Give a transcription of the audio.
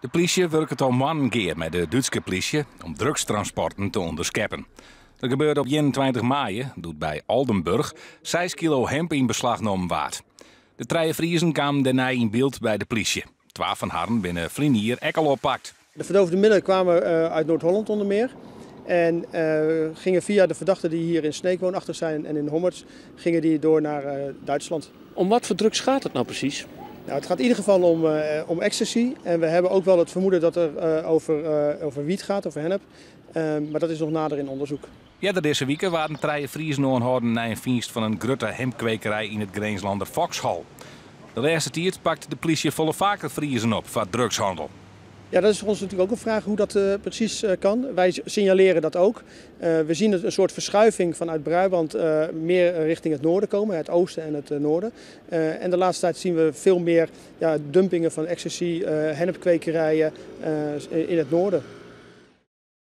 De politie werkt al maanden met de Duitse politie om drugstransporten te onderscheppen. Dat gebeurde op 21 mei, doet bij Aldenburg 6 kilo hemp in beslag genomen waard. De 3 Friezen kwamen daarna in beeld bij de politie. 12 van hen binnen vrienden hier ook al oppakt. De verdovende middelen kwamen uit Noord-Holland onder meer. En gingen via de verdachten die hier in Sneek woonachtig zijn en in Hommerts, gingen die door naar Duitsland. Om wat voor drugs gaat het nou precies? Nou, het gaat in ieder geval om ecstasy. En we hebben ook wel het vermoeden dat er over wiet gaat, over hennep. Maar dat is nog nader in onderzoek. Ja, deze week waren 3 Friezen aangehouden na een vindst van een grote hemkwekerij in het Grenslander Foxhol. De laatste tijd pakte de politie volle vaker Friezen op voor drugshandel. Ja, dat is voor ons natuurlijk ook een vraag hoe dat precies kan. Wij signaleren dat ook. We zien een soort verschuiving vanuit Brabant meer richting het noorden komen, het oosten en het noorden. En de laatste tijd zien we veel meer dumpingen van ecstasy, hennepkwekerijen in het noorden.